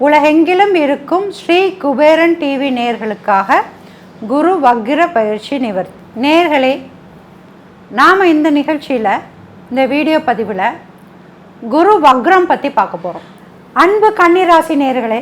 உலகெங்கிலும் இருக்கும் ஸ்ரீ குபேரன் டிவி நேயர்களுக்காக குரு வக்ர பயிற்சி நிவர்த்தி. நேயர்களே, நாம் இந்த நிகழ்ச்சியில், இந்த வீடியோ பதிவில் குரு வக்ரம் பற்றி பார்க்க போகிறோம். அன்பு கன்னிராசி நேயர்களே,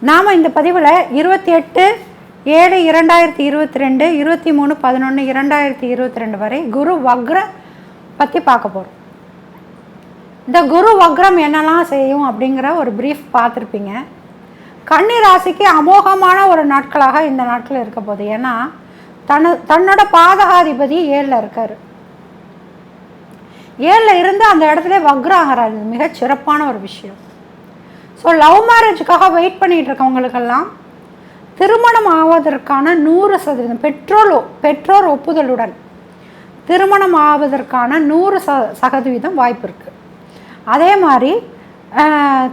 நாம் இந்த பதிவில் 28/7/2022 23/11/2022 வரை குரு வக்ர பற்றி பார்க்க போகிறோம். இந்த குரு வக்ரம் என்னெல்லாம் செய்யும் அப்படிங்கிற ஒரு ப்ரீஃப் பார்த்துருப்பீங்க. கன்னி ராசிக்கு அமோகமான ஒரு நாட்களாக இந்த நாட்கள் இருக்க போகுது. ஏன்னா தன்னோட பாதகாதிபதி 7ல் இருக்கார். 7ல் இருந்து அந்த இடத்துல வக்ரம் ஆகிறாரு. மிகச் சிறப்பான ஒரு விஷயம். ஸோ லவ் மேரேஜுக்காக வெயிட் பண்ணிகிட்டு இருக்கவங்களுக்கெல்லாம் திருமணம் ஆவதற்கான 100% பெற்றோர் ஒப்புதலுடன் திருமணம் ஆவதற்கான 100% வாய்ப்பு இருக்குது. அதே மாதிரி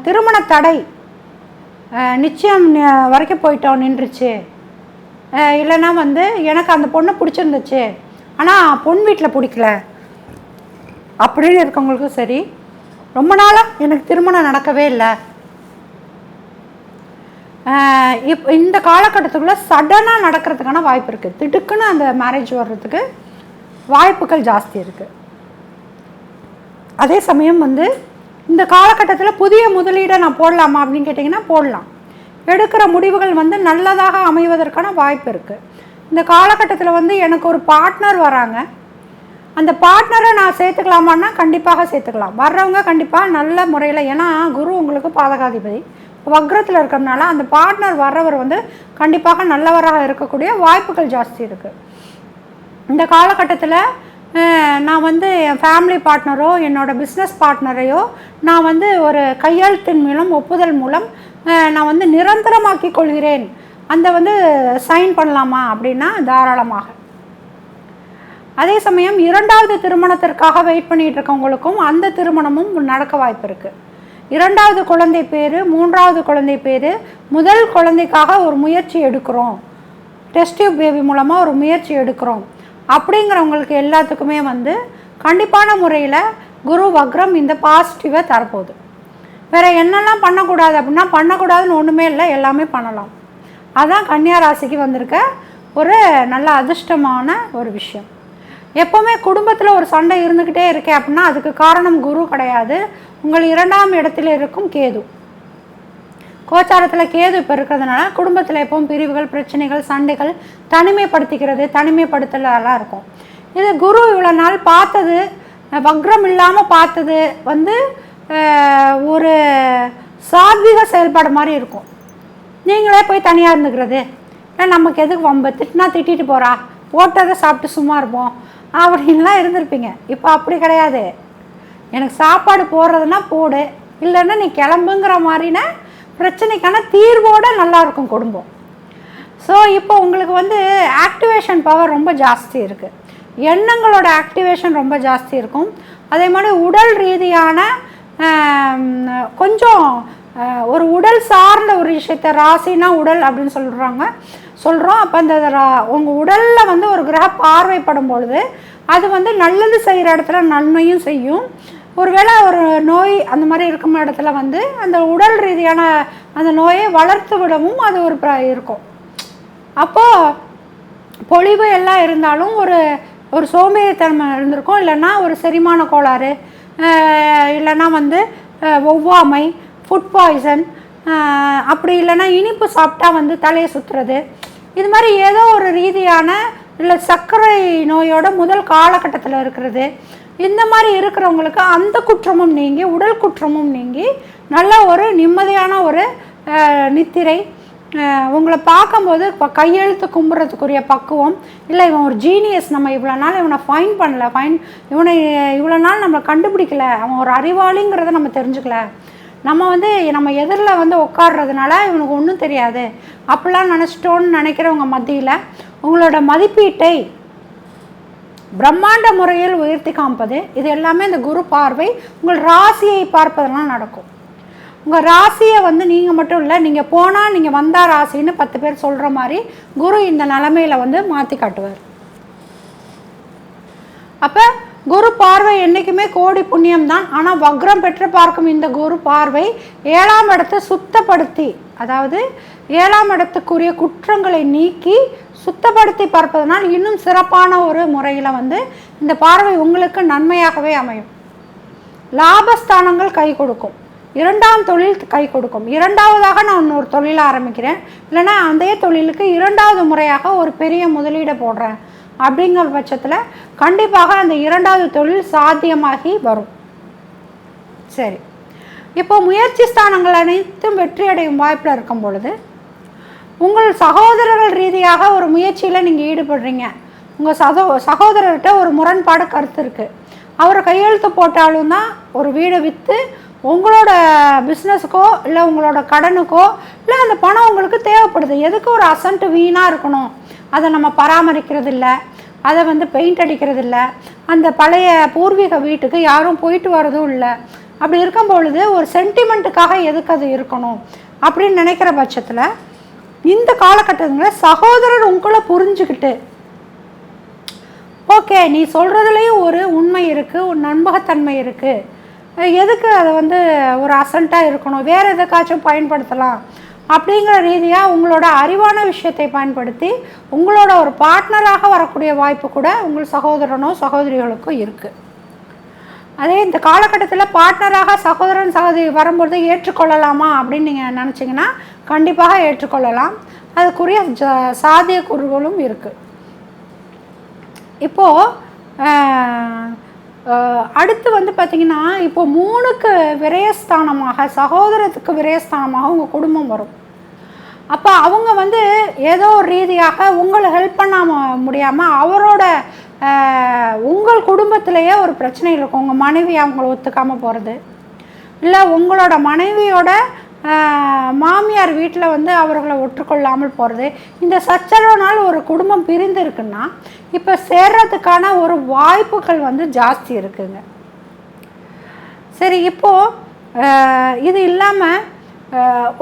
திருமண தடை நிச்சயம் வரைக்கும் போயிட்டோம், நின்றுச்சு, இல்லைன்னா எனக்கு அந்த பொண்ணை பிடிச்சிருந்துச்சு ஆனால் பொன் வீட்டில் பிடிக்கல அப்படின்னு இருக்கவங்களுக்கும் சரி, ரொம்ப நாளாக எனக்கு திருமணம் நடக்கவே இல்லை, இந்த காலகட்டத்துக்குள்ளே சடனாக நடக்கிறதுக்கான வாய்ப்பு இருக்குது. திடுக்குன்னு அந்த மேரேஜ் வர்றதுக்கு வாய்ப்புகள் ஜாஸ்தி இருக்குது. அதே சமயம் இந்த காலகட்டத்தில் புதிய முதலீடை நான் போடலாமா அப்படின்னு கேட்டிங்கன்னா போடலாம். எடுக்கிற முடிவுகள் நல்லதாக அமைவதற்கான வாய்ப்பு இருக்குது. இந்த காலகட்டத்தில் எனக்கு ஒரு பார்ட்னர் வராங்க, அந்த பார்ட்னரை நான் சேர்த்துக்கலாமான்னா கண்டிப்பாக சேர்த்துக்கலாம். வர்றவங்க கண்டிப்பாக நல்ல முறையில், ஏன்னா குரு உங்களுக்கு பாதகாதிபதி வக்ரத்தில் இருக்கிறதுனால அந்த பார்ட்னர் வர்றவர் கண்டிப்பாக நல்லவராக இருக்கக்கூடிய வாய்ப்புகள் ஜாஸ்தி இருக்குது. இந்த காலகட்டத்தில் நான் என் ஃபேமிலி பார்ட்னரோ என்னோடய பிஸ்னஸ் பார்ட்னரையோ நான் ஒரு கையெழுத்தின் மூலம் ஒப்புதல் மூலம் நான் நிரந்தரமாக்கி கொள்கிறேன், அந்த சைன் பண்ணலாமா அப்படின்னா தாராளமாக. அதே சமயம் 2வது திருமணத்திற்காக வெயிட் பண்ணிகிட்டு இருக்கவங்களுக்கும் அந்த திருமணமும் நடக்க வாய்ப்பு இருக்குது. 2வது குழந்தை பேர், 3வது குழந்தை பேர், முதல் குழந்தைக்காக ஒரு முயற்சி எடுக்கிறோம், டெஸ்ட் டியூப் பேபி மூலமாக ஒரு முயற்சி எடுக்கிறோம் அப்படிங்கிறவங்களுக்கு எல்லாத்துக்குமே கண்டிப்பான முறையில் குரு வக்ரம் இந்த பாசிட்டிவை தரப்போகுது. வேறு என்னெல்லாம் பண்ணக்கூடாது அப்படின்னா, பண்ணக்கூடாதுன்னு ஒன்றுமே இல்லை, எல்லாமே பண்ணலாம். அதுதான் கன்னியா ராசிக்கு வந்திருக்க ஒரு நல்ல அதிர்ஷ்டமான ஒரு விஷயம். எப்போவுமே குடும்பத்தில் ஒரு சண்டை இருந்துக்கிட்டே இருக்கே அப்படின்னா அதுக்கு காரணம் குரு கிடையாது, உங்கள் 2ஆம் இடத்துல இருக்கும் கேது. கோச்சாரத்தில் கேது இப்போ இருக்கிறதுனால குடும்பத்தில் எப்பவும் பிரிவுகள், பிரச்சனைகள், சண்டைகள், தனிமைப்படுத்தலாம் இருக்கும். இது குரு இவ்வளோ நாள் பார்த்தது, வக்ரம் இல்லாமல் பார்த்தது ஒரு சாத்விக செயல்பாடு மாதிரி இருக்கும். நீங்களே போய் தனியாக இருந்துக்கிறது, நமக்கு எதுக்கு வம்பு, திட்டினா திட்டிட்டு போகிறா, போட்டதை சாப்பிட்டு சும்மா இருப்போம் அப்படின்லாம் இருந்திருப்பீங்க. இப்போ அப்படி கிடையாது. எனக்கு சாப்பாடு போடுறதுனா போடு, இல்லைன்னா நீ கிளம்புங்கிற மாதிரினா பிரச்சனைக்கான தீர்வோடு நல்லாயிருக்கும் குடும்பம். ஸோ இப்போ உங்களுக்கு ஆக்டிவேஷன் பவர் ரொம்ப ஜாஸ்தி இருக்குது, எண்ணங்களோட ஆக்டிவேஷன் ரொம்ப ஜாஸ்தி இருக்கும். அதே மாதிரி உடல் ரீதியான கொஞ்சம் ஒரு உடல் சார்ந்த ஒரு விஷயத்தை, ராசினா உடல் அப்படின்னு சொல்கிறோம். அப்போ அந்த உங்கள் உடலில் ஒரு கிரக பார்வைப்படும் பொழுது அது நல்லது செய்கிற இடத்துல நன்மையும் செய்யும். ஒருவேளை ஒரு நோய் அந்த மாதிரி இருக்கும் இடத்துல அந்த உடல் ரீதியான அந்த நோயை வளர்த்து விடவும் அது ஒரு இருக்கும். அப்போது பொலிவு எல்லாம் இருந்தாலும் ஒரு சோம்பேறித்தன்மை இருந்திருக்கும், இல்லைன்னா ஒரு செரிமான கோளாறு, இல்லைன்னா ஒவ்வாமை, ஃபுட் பாய்சன், அப்படி இல்லைன்னா இனிப்பு சாப்பிட்டா தலையை சுற்றுறது, இது மாதிரி ஏதோ ஒரு ரீதியான, இல்லை சர்க்கரை நோயோட முதல் காலகட்டத்தில் இருக்கிறது, இந்த மாதிரி இருக்கிறவங்களுக்கு அந்த குற்றமும் நீங்கி, உடல் குற்றமும் நீங்கி, நல்ல ஒரு நிம்மதியான ஒரு நித்திரை, உங்களை பார்க்கும்போது இப்போ கையெழுத்து கும்புறதுக்குரிய பக்குவம், இல்லை இவன் ஒரு ஜீனியஸ், நம்ம இவ்வளோ நாள் இவனை இவனை இவ்வளோ நாள் நம்மளை கண்டுபிடிக்கல, அவன் ஒரு அறிவாளிங்கிறத நம்ம தெரிஞ்சுக்கல, நம்ம நம்ம எதிரில் உட்காடுறதுனால இவனுக்கு ஒன்றும் தெரியாது அப்படிலாம் நினச்சிட்டோன்னு நினைக்கிறவங்க மத்தியில் உங்களோட மதிப்பீட்டை பிரம்மாண்ட முறையில் உயர்த்தி காமிப்பது, இது எல்லாமே இந்த குரு பார்வை உங்கள் ராசியை பார்ப்பதெல்லாம் நடக்கும். உங்கள் ராசியை நீங்கள் மட்டும் இல்லை, நீங்கள் போனால் நீங்கள் வந்தால் ராசின்னு 10 பேர் சொல்கிற மாதிரி குரு இந்த நிலமையில் மாற்றி காட்டுவார். அப்போ குரு பார்வை என்றைக்குமே கோடி புண்ணியம்தான். ஆனால் வக்ரம் பெற்று பார்க்கும் இந்த குரு பார்வை 7ஆம் இடத்தை சுத்தப்படுத்தி, அதாவது 7ஆம் இடத்துக்குரிய குற்றங்களை நீக்கி சுத்தப்படுத்தி பார்ப்பதனால் இன்னும் சிறப்பான ஒரு முறையில் இந்த பார்வை உங்களுக்கு நன்மையாகவே அமையும். லாபஸ்தானங்கள் கை கொடுக்கும். 2ஆம் தொழில் கை கொடுக்கும். 2வதாக நான் ஒரு தொழில் ஆரம்பிக்கிறேன், இல்லைன்னா அதே தொழிலுக்கு 2வது முறையாக ஒரு பெரிய முதலீடை போடுறேன் அப்படிங்கிற பட்சத்தில் கண்டிப்பாக அந்த 2வது தொழில் சாத்தியமாகி வரும். சரி, இப்போ முயற்சி ஸ்தானங்கள் அனைத்தும் வெற்றி அடையும் வாய்ப்பில் இருக்கும் பொழுது உங்கள் சகோதரர்கள் ரீதியாக ஒரு முயற்சியில் நீங்கள் ஈடுபடுறீங்க. உங்கள் சகோதரர்கிட்ட ஒரு முரண்பாடு கருத்து இருக்குது. அவர் கையெழுத்து போட்டாலும் தான் ஒரு வீடை விற்று உங்களோட பிஸ்னஸுக்கோ இல்லை உங்களோட கடனுக்கோ இல்லை அந்த பணம் உங்களுக்கு தேவைப்படுது. எதுக்கு ஒரு அசன்ட்டு வீணாக இருக்கணும், அதை நம்ம பராமரிக்கிறது இல்லை, அதை பெயிண்ட் அடிக்கிறது இல்லை, அந்த பழைய பூர்வீக வீட்டுக்கு யாரும் போயிட்டு வரதும் இல்லை. அப்படி இருக்கும் பொழுது ஒரு சென்டிமெண்ட்டுக்காக எதுக்கு அது இருக்கணும் அப்படின்னு நினைக்கிற பட்சத்தில் இந்த காலகட்டங்களில் சகோதரர் உங்களை புரிஞ்சுக்கிட்டு, ஓகே நீ சொல்கிறதுலேயும் ஒரு உண்மை இருக்குது, ஒரு நம்பகத்தன்மை இருக்குது, எதுக்கு அதை ஒரு அசன்ட்டாக இருக்கணும், வேறு எதுக்காச்சும் பயன்படுத்தலாம் அப்படிங்கிற ரீதியாக உங்களோட அறிவான விஷயத்தை பயன்படுத்தி உங்களோட ஒரு பார்ட்னராக வரக்கூடிய வாய்ப்பு கூட உங்கள் சகோதரனோ சகோதரிகளுக்கோ இருக்குது. அதே இந்த காலகட்டத்தில் பார்ட்னராக சகோதரன் சகோதரி வரும்போது ஏற்றுக்கொள்ளலாமா அப்படின்னு நீங்கள் நினச்சிங்கன்னா கண்டிப்பாக ஏற்றுக்கொள்ளலாம். அதுக்குரிய சாத்தியக்கூறுகளும் இருக்குது. இப்போது அடுத்து பார்த்திங்கன்னா, இப்போ 3க்கு விரயஸ்தானமாக, சகோதரத்துக்கு விரயஸ்தானமாக உங்கள் குடும்பம் வரும். அப்போ அவங்க ஏதோ ஒரு ரீதியாக உங்களை ஹெல்ப் பண்ண முடியாமல் அவரோட உங்கள் குடும்பத்திலேயே ஒரு பிரச்சனை இருக்கும். உங்கள் மனைவி அவங்கள ஒத்துக்காமல் போகிறது, இல்லை உங்களோட மனைவியோட மாமியார் வீட்டில் அவர்களை ஒற்றுக்கொள்ளாமல் போகிறது. இந்த சச்சரவுனால் ஒரு குடும்பம் பிரிந்து இருக்குன்னா இப்போ சேர்றதுக்கான ஒரு வாய்ப்புகள் ஜாஸ்தி இருக்குங்க. சரி, இப்போது இது இல்லாமல்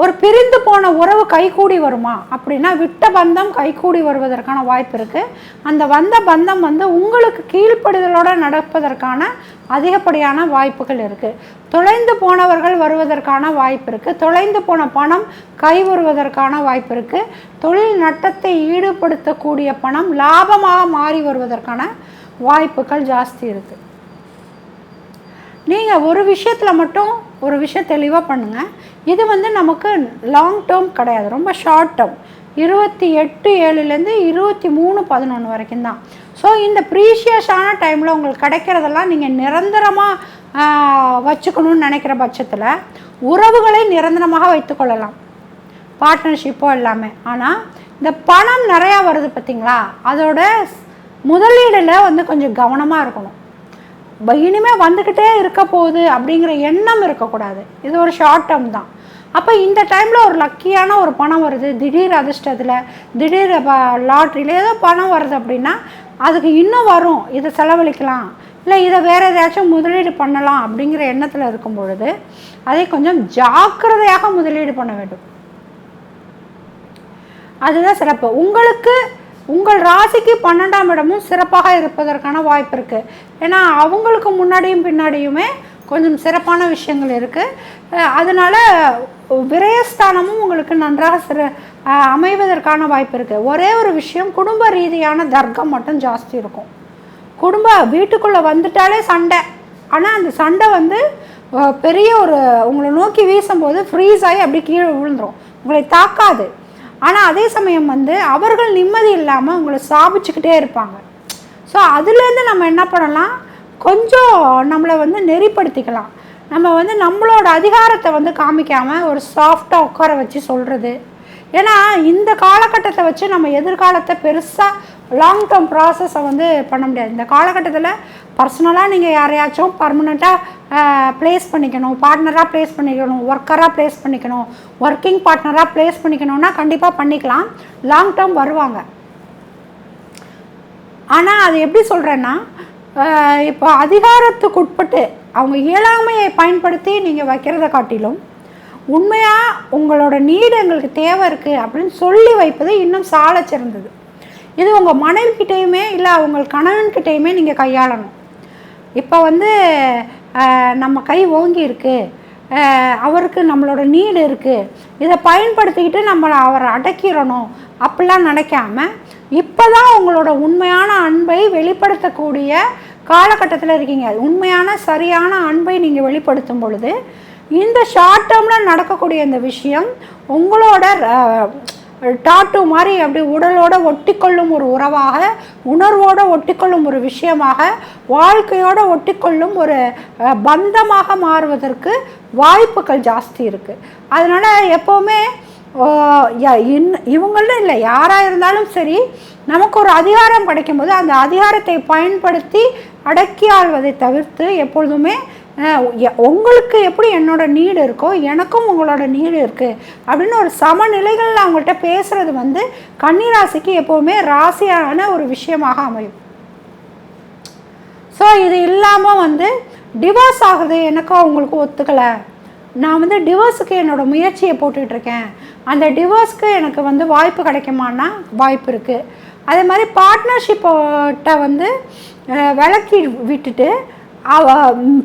ஒரு பிரிந்து போன உறவு கைகூடி வருமா அப்படின்னா விட்ட பந்தம் கைகூடி வருவதற்கான வாய்ப்பு இருக்குது. அந்த வந்த பந்தம் உங்களுக்கு கீழ்ப்படிதலோடு நடப்பதற்கான அதிகப்படியான வாய்ப்புகள் இருக்குது. தொலைந்து போனவர்கள் வருவதற்கான வாய்ப்பு இருக்குது. தொலைந்து போன பணம் கை வருவதற்கான வாய்ப்பு இருக்குது. தொழில் நட்டத்தை ஈடுபடுத்தக்கூடிய பணம் லாபமாக மாறி வருவதற்கான வாய்ப்புகள் ஜாஸ்தி இருக்குது. நீங்கள் ஒரு விஷயத்தில் மட்டும் ஒரு விஷயம் தெளிவாக பண்ணுங்கள். இது நமக்கு லாங் டேர்ம் கிடையாது, ரொம்ப ஷார்ட் டேர்ம். 28/7 23/11 வரைக்கும் தான். ஸோ இந்த ப்ரீஷியஸான டைமில் உங்களுக்கு கிடைக்கிறதெல்லாம் நீங்கள் நிரந்தரமாக வச்சுக்கணும்னு நினைக்கிற பட்சத்தில் உறவுகளை நிரந்தரமாக வைத்துக்கொள்ளலாம், பார்ட்னர்ஷிப்போ எல்லாமே. ஆனால் இந்த பணம் நிறையா வருது பார்த்திங்களா, அதோட முதலீடில் கொஞ்சம் கவனமாக இருக்கணும். இனிமேல் வந்துக்கிட்டே இருக்க போகுது அப்படிங்கிற எண்ணம் இருக்கக்கூடாது. இது ஒரு ஷார்ட் டேர்ம் தான். அப்போ இந்த டைமில் ஒரு லக்கியான ஒரு பணம் வருது, திடீர் அதிர்ஷ்டத்தில், திடீர் லாட்ரியில் ஏதோ பணம் வருது அப்படின்னா அதுக்கு இன்னும் வரும், இதை செலவழிக்கலாம், இல்லை இதை வேறு ஏதாச்சும் முதலீடு பண்ணலாம் அப்படிங்கிற எண்ணத்தில் இருக்கும் பொழுது அதை கொஞ்சம் ஜாக்கிரதையாக முதலீடு பண்ண வேண்டும். அதுதான் சிறப்பு. உங்களுக்கு உங்கள் ராசிக்கு 12ஆம் இடமும் சிறப்பாக இருப்பதற்கான வாய்ப்பு இருக்குது. ஏன்னா அவங்களுக்கு முன்னாடியும் பின்னாடியுமே கொஞ்சம் சிறப்பான விஷயங்கள் இருக்குது. அதனால் விரயஸ்தானமும் உங்களுக்கு நன்றாக அமைவதற்கான வாய்ப்பு இருக்குது. ஒரே ஒரு விஷயம், குடும்ப ரீதியான தர்க்கம் மட்டும் ஜாஸ்தி இருக்கும். வீட்டுக்குள்ளே வந்துட்டாலே சண்டை. ஆனால் அந்த சண்டை பெரிய ஒரு உங்களை நோக்கி வீசும்போது ஃப்ரீஸ் ஆகி அப்படி கீழே விழுந்துடும், உங்களை தாக்காது. ஆனால் அதே சமயம் அவர்கள் நிம்மதி இல்லாமல் உங்களை சாபிச்சுக்கிட்டே இருப்பாங்க. ஸோ அதுலேருந்து நம்ம என்ன பண்ணலாம், கொஞ்சம் நம்மளை நெறிப்படுத்திக்கலாம். நம்ம நம்மளோட அதிகாரத்தை காமிக்காமல் ஒரு சாஃப்டாக உட்கார வச்சு சொல்கிறது. ஏன்னா இந்த காலகட்டத்தை வச்சு நம்ம எதிர்காலத்தை பெருசாக லாங் டேர்ம் ப்ராசஸை பண்ண முடியாது. இந்த காலகட்டத்தில் பர்சனலாக நீங்கள் யாரையாச்சும் பர்மனெண்ட்டாக ப்ளேஸ் பண்ணிக்கணும், பார்ட்னராக ப்ளேஸ் பண்ணிக்கணும், ஒர்க்கராக ப்ளேஸ் பண்ணிக்கணும், ஒர்க்கிங் பார்ட்னராக ப்ளேஸ் பண்ணிக்கணும்னா கண்டிப்பாக பண்ணிக்கலாம், லாங் டேர்ம் வருவாங்க. ஆனால் அது எப்படி சொல்கிறேன்னா, இப்போ அதிகாரத்துக்குட்பட்டு அவங்க இயலாமையை பயன்படுத்தி நீங்கள் வைக்கிறத காட்டிலும் உண்மையாக உங்களோட நீடு எங்களுக்கு தேவை இருக்குது அப்படின்னு சொல்லி வைப்பது இன்னும் சால சிறந்தது. இது உங்கள் மனைவிக்கிட்டேயுமே இல்லை உங்கள் கணவன்கிட்டையுமே நீங்கள் கையாளணும். இப்போ வந்து நம்ம கை ஓங்கி இருக்குது, அவருக்கு நம்மளோட நீடு இருக்குது, இதை பயன்படுத்திக்கிட்டு அவரை அடக்கிடணும் அப்படிலாம் நினைக்காம இப்போ தான் உங்களோட உண்மையான அன்பை வெளிப்படுத்தக்கூடிய காலகட்டத்தில் இருக்கீங்க. உண்மையான சரியான அன்பை நீங்கள் வெளிப்படுத்தும் பொழுது இந்த ஷார்ட் டேர்மில் நடக்கக்கூடிய இந்த விஷயம் உங்களோட டாட்டூ மாதிரி அப்படி உடலோடு ஒட்டிக்கொள்ளும் ஒரு உறவாக, உணர்வோடு ஒட்டிக்கொள்ளும் ஒரு விஷயமாக, வாழ்க்கையோடு ஒட்டிக்கொள்ளும் ஒரு பந்தமாக மாறுவதற்கு வாய்ப்புகள் ஜாஸ்தி இருக்குது. அதனால் எப்போவுமே இவங்களும் இல்லை, யாராக இருந்தாலும் சரி, நமக்கு ஒரு அதிகாரம் கிடைக்கும்போது அந்த அதிகாரத்தை பயன்படுத்தி அடக்கி ஆள்வதை தவிர்த்து எப்பொழுதுமே உங்களுக்கு எப்படி என்னோட நீடு இருக்கோ எனக்கும் உங்களோட நீடு இருக்குது அப்படின்னு ஒரு சமநிலைகளில் அவங்கள்ட்ட பேசுகிறது வந்து கன்னிராசிக்கு எப்போவுமே ராசியான ஒரு விஷயமாக அமையும். ஸோ இது இல்லாமல் வந்து டிவோர்ஸ் ஆகுது எனக்கும் அவங்களுக்கு ஒத்துக்கலை, நான் வந்து டிவோர்ஸுக்கு என்னோடய முயற்சியை போட்டுட்ருக்கேன், அந்த டிவோர்ஸ்க்கு எனக்கு வந்து வாய்ப்பு கிடைக்குமான்னா வாய்ப்பு இருக்குது. அதே மாதிரி பார்ட்னர்ஷிப்போட்ட வந்து விலக்கி விட்டுட்டு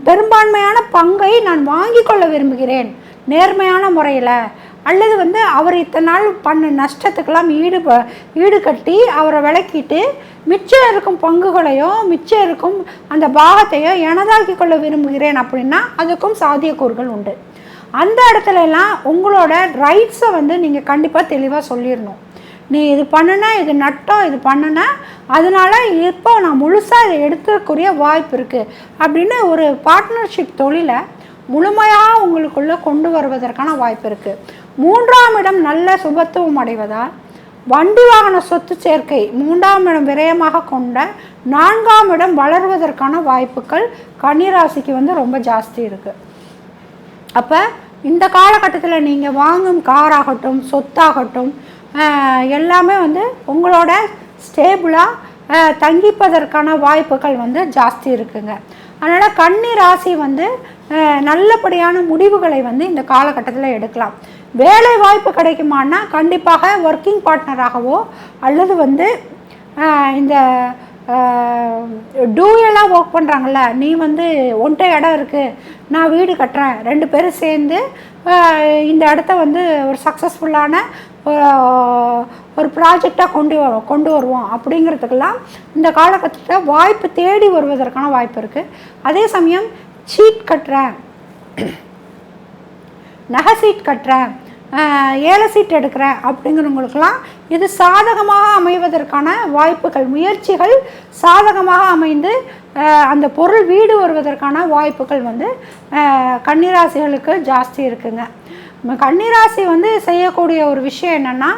பெரும்பான்மையான பங்கை நான் வாங்கி கொள்ள விரும்புகிறேன் நேர்மையான முறையில், அல்லது வந்து அவர் இத்தனை நாள் பண்ண நஷ்டத்துக்கெல்லாம் ஈடுகட்டி அவரை விலக்கிட்டு மிச்சம் இருக்கும் பங்குகளையோ மிச்சம் இருக்கும் அந்த பாகத்தையோ எனதாக்கி கொள்ள விரும்புகிறேன் அப்படின்னா அதுக்கும் சாத்தியக்கூறுகள் உண்டு. அந்த இடத்துலலாம் உங்களோட ரைட்ஸை வந்து நீங்கள் கண்டிப்பாக தெளிவாக சொல்லிடணும். நீ இது பண்ணுனா, இது நட்டம், இது பண்ணுனா, அதனால் இப்போ நான் முழுசாக இதை எடுத்துக்கூடிய வாய்ப்பு இருக்குது அப்படின்னு ஒரு பார்ட்னர்ஷிப் தொழிலை முழுமையாக உங்களுக்குள்ளே கொண்டு வருவதற்கான வாய்ப்பு இருக்குது. 3ஆம் இடம் நல்ல சுபத்துவம் அடைவதால் வண்டி வாகன சொத்து சேர்க்கை 3ஆம் இடம் விரயமாக கொண்ட 4ஆம் இடம் வளர்வதற்கான வாய்ப்புகள் கன்னிராசிக்கு வந்து ரொம்ப ஜாஸ்தி இருக்குது. அப்போ இந்த காலகட்டத்தில் நீங்கள் வாங்கும் காராகட்டும் சொத்தாகட்டும் எல்லாமே வந்து உங்களோட ஸ்டேபிளாக தங்கிப்பதற்கான வாய்ப்புகள் வந்து ஜாஸ்தி இருக்குங்க. அதனால் கன்னி ராசி வந்து நல்லபடியான முடிவுகளை வந்து இந்த காலகட்டத்தில் எடுக்கலாம். வேலை வாய்ப்பு கிடைக்குமானா கண்டிப்பாக ஒர்க்கிங் பார்ட்னராகவோ அல்லது வந்து இந்த டூயலாக ஒர்க் பண்ணுறாங்கள்ல, நீ வந்து ஒன்றை இடம் இருக்குது நான் வீடு கட்டுறேன், 2 பேரும் சேர்ந்து இந்த இடத்த வந்து ஒரு சக்ஸஸ்ஃபுல்லான ஒரு ப்ராஜெக்டாக கொண்டு வருவோம் அப்படிங்கிறதுக்கெல்லாம் இந்த காலகட்டத்தில் வாய்ப்பு தேடி வருவதற்கான வாய்ப்பு இருக்குது. அதே சமயம் சீட் கட்டுறேன், நகை சீட் கட்டுறேன், ஏல சீட் எடுக்கிறேன் அப்படிங்கிறவங்களுக்கெல்லாம் இது சாதகமாக அமைவதற்கான வாய்ப்புகள், முயற்சிகள் சாதகமாக அமைந்து அந்த பொருள் வீடு வருவதற்கான வாய்ப்புகள் வந்து கன்னிராசிகளுக்கு ஜாஸ்தி இருக்குங்க. கன்னிராசி வந்து செய்யக்கூடிய ஒரு விஷயம் என்னென்னா,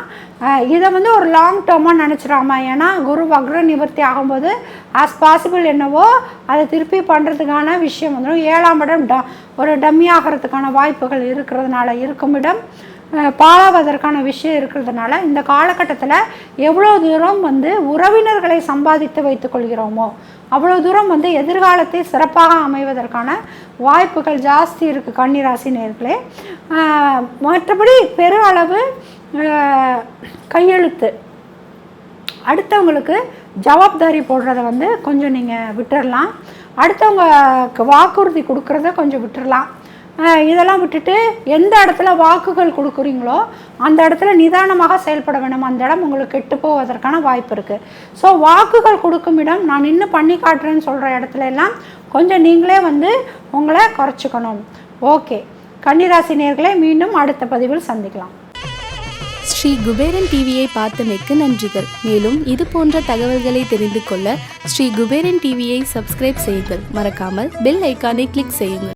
இதை வந்து ஒரு லாங் டேர்மாக நினச்சிடாம, ஏன்னா குரு வக்ர நிவர்த்தி ஆகும்போது ஆஸ் பாசிபிள் என்னவோ அதை திருப்பி பண்ணுறதுக்கான விஷயம் வந்துடும். 7ஆம் இடம் ஒரு டம்மி ஆகிறதுக்கான வாய்ப்புகள் இருக்கிறதுனால, இருக்கும் இடம் பாழாவதற்கான விஷயம் இருக்கிறதுனால இந்த காலகட்டத்தில் எவ்வளோ தூரம் வந்து உறவினர்களை சம்பாதித்து வைத்துக் கொள்கிறோமோ அவ்வளோ தூரம் வந்து எதிர்காலத்தை சிறப்பாக அமைவதற்கான வாய்ப்புகள் ஜாஸ்தி இருக்குது கன்னிராசி நேயர்களே. மற்றபடி பெரு அளவு கையெழுத்து அடுத்தவங்களுக்கு ஜவாப்தாரி போடுறத வந்து கொஞ்சம் நீங்கள் விட்டுடலாம். அடுத்தவங்களுக்கு வாக்குறுதி கொடுக்குறத கொஞ்சம் விட்டுடலாம். இதெல்லாம் விட்டுட்டு எந்த இடத்துல வாக்குகள் கொடுக்குறீங்களோ அந்த இடத்துல நிதானமாக செயல்பட வேணும். அந்த இடம் உங்களுக்கு கெட்டு போவதற்கான வாய்ப்பு இருக்குது. ஸோ வாக்குகள் கொடுக்கும் இடம், நான் இன்னும் பண்ணி காட்டுறேன்னு சொல்கிற இடத்துல எல்லாம் கொஞ்சம் நீங்களே வந்து உங்களை குறைச்சிக்கணும். ஓகே கன்னிராசி நேயர்களே, மீண்டும் அடுத்த பதிவில் சந்திக்கலாம். ஸ்ரீ குபேரன் டிவியை பார்த்தமைக்கு நன்றிகள். மேலும் இது போன்ற தகவல்களை தெரிந்து கொள்ள ஸ்ரீ குபேரன் டிவியை சப்ஸ்கிரைப் செய்யுங்கள். மறக்காமல் பெல் ஐக்கானை கிளிக் செய்யுங்கள்.